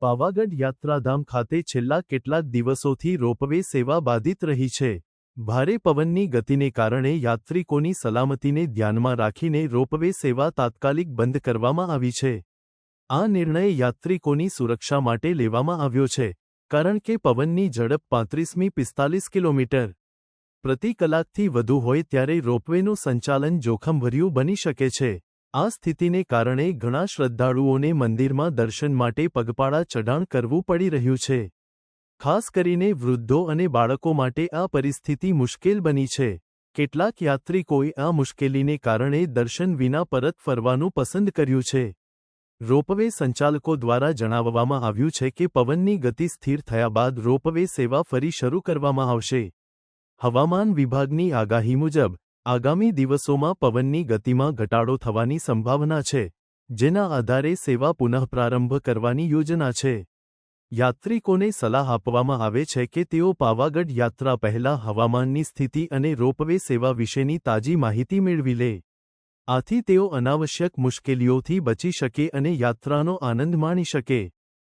પાવાગઢ યાત્રાધામ ખાતે છેલ્લા કેટલાક દિવસોથી રોપવે સેવા બાધિત રહી છે। ભારે પવનની ગતિને કારણે યાત્રિકોની સલામતીને ધ્યાનમાં રાખીને રોપવે સેવા તાત્કાલિક બંધ કરવામાં આવી છે। આ નિર્ણય યાત્રિકોની સુરક્ષા માટે લેવામાં આવ્યો છે, કારણ કે પવનની ઝડપ 35-45 કિલોમીટર પ્રતિ કલાકથી વધુ હોય ત્યારે રોપવેનું સંચાલન જોખમભર્યું બની શકે છે। આ સ્થિતિને કારણે ઘણા શ્રદ્ધાળુઓને મંદિરમાં દર્શન માટે પગપાળા ચઢાણ કરવું પડી રહ્યું છે। ખાસ કરીને વૃદ્ધો અને બાળકો માટે આ પરિસ્થિતિ મુશ્કેલ બની છે। કેટલાક યાત્રિકોએ આ મુશ્કેલીને કારણે દર્શન વિના પરત ફરવાનું પસંદ કર્યું છે। રોપવે સંચાલકો દ્વારા જણાવવામાં આવ્યું છે કે પવનની ગતિ સ્થિર થયા બાદ રોપવે સેવા ફરી શરૂ કરવામાં આવશે। હવામાન વિભાગની આગાહી મુજબ આગામી દિવસોમાં પવનની ગતિમાં ઘટાડો થવાની સંભાવના છે, જેના આધારે સેવા પુનઃપ્રારંભ કરવાની યોજના છે। યાત્રિકોને સલાહ આપવામાં આવે છે કે તેઓ પાવાગઢ યાત્રા પહેલા હવામાનની સ્થિતિ અને રોપવે સેવા વિશેની તાજી માહિતી મેળવી લે। આથી તેઓ અનાવશ્યક મુશ્કેલીઓથી બચી શકે અને યાત્રાનો આનંદ માણી શકે।